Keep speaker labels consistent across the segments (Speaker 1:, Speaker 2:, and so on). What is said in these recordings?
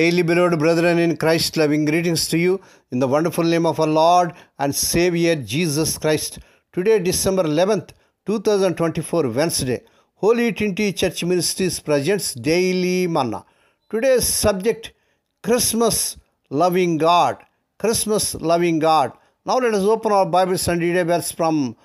Speaker 1: Daily beloved brethren in Christ, loving greetings to you in the wonderful name of our Lord and Savior Jesus Christ. Today, December 11th, 2024, Wednesday, Holy Trinity Church Ministries presents Daily Manna. Today's subject, Christmas loving God. Christmas loving God. Now let us open our Bibles and read a verse from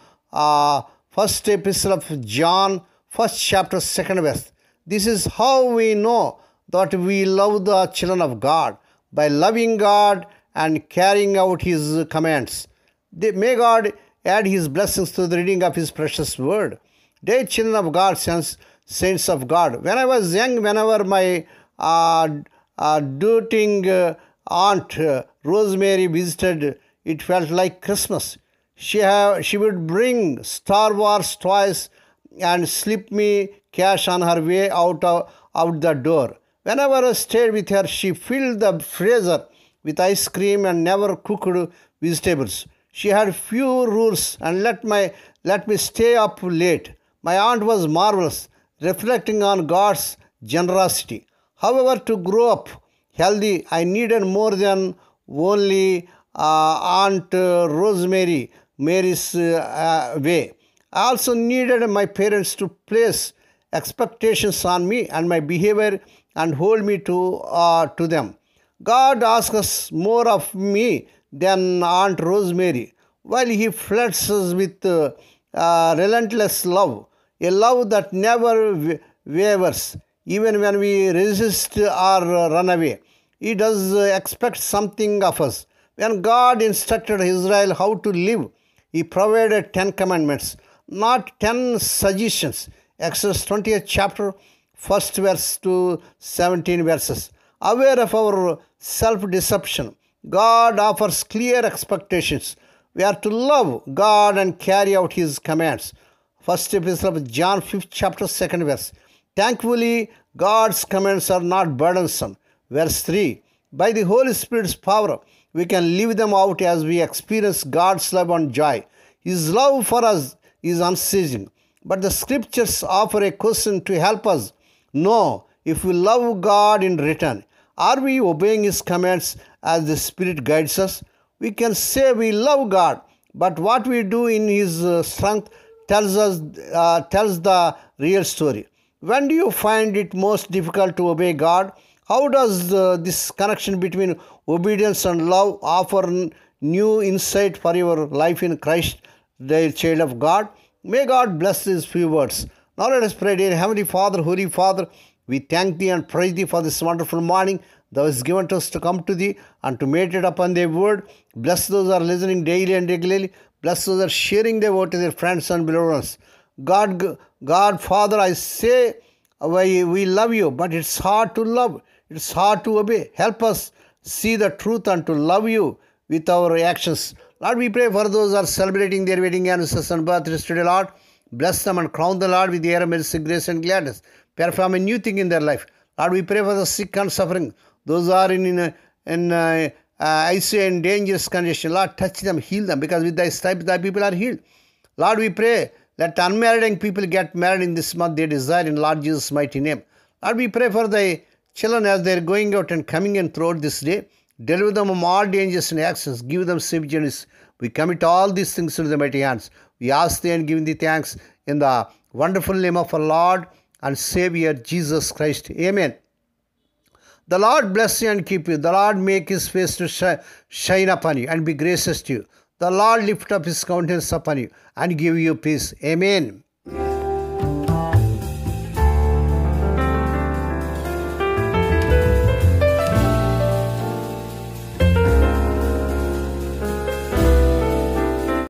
Speaker 1: first epistle of John, first chapter, second verse. This is how we know that we love the children of God, by loving God and carrying out His commands. May God add His blessings to the reading of His precious word. Dear children of God, saints of God, when I was young, whenever my doting aunt Rosemary visited, it felt like Christmas. She would bring Star Wars toys and slip me cash on her way out the door. Whenever I stayed with her, she filled the freezer with ice cream and never cooked vegetables. She had few rules and let me stay up late. My aunt was marvelous, reflecting on God's generosity. However, to grow up healthy, I needed more than only Aunt Rosemary's way. I also needed my parents to place expectations on me and my behavior and hold me to them. God asks us more of me than Aunt Rosemary, while He floods us with relentless love, a love that never wavers, even when we resist or run away. He does expect something of us. When God instructed Israel how to live, He provided 10 commandments, not 10 suggestions. Exodus 20th chapter, first verse to 17 verses. Aware of our self-deception, God offers clear expectations. We are to love God and carry out His commands. First epistle of John, 5th chapter, 2nd verse. Thankfully, God's commands are not burdensome. Verse 3. By the Holy Spirit's power, we can live them out as we experience God's love and joy. His love for us is unceasing. But the scriptures offer a question to help us know if we love God in return. Are we obeying His commands as the Spirit guides us? We can say we love God, but what we do in His strength tells the real story. When do you find it most difficult to obey God? How does this connection between obedience and love offer new insight for your life in Christ, dear child of God? May God bless these few words. Now let us pray. Dear Heavenly Father, Holy Father, we thank Thee and praise Thee for this wonderful morning Thou hast given to us to come to Thee and to meditate upon Thy word. Bless those who are listening daily and regularly. Bless those who are sharing Thy word to their friends and beloved ones. God, Father, I say we love You, but it's hard to love. It's hard to obey. Help us see the truth and to love You with our actions. Lord, we pray for those who are celebrating their wedding anniversaries and birthdays today, Lord. Bless them and crown the Lord with the air of mercy, grace and gladness. Perform a new thing in their life. Lord, we pray for the sick and suffering. Those who are in ICU and dangerous condition, Lord, touch them, heal them, because with Thy stripes Thy people are healed. Lord, we pray, let unmarried people get married in this month they desire in Lord Jesus' mighty name. Lord, we pray for Thy children as they are going out and coming in throughout this day. Deliver them from all dangers and actions. Give them safe journeys. We commit all these things into the mighty hands. We ask Thee and give Thee thanks in the wonderful name of our Lord and Savior Jesus Christ. Amen. The Lord bless you and keep you. The Lord make His face to shine upon you and be gracious to you. The Lord lift up His countenance upon you and give you peace. Amen.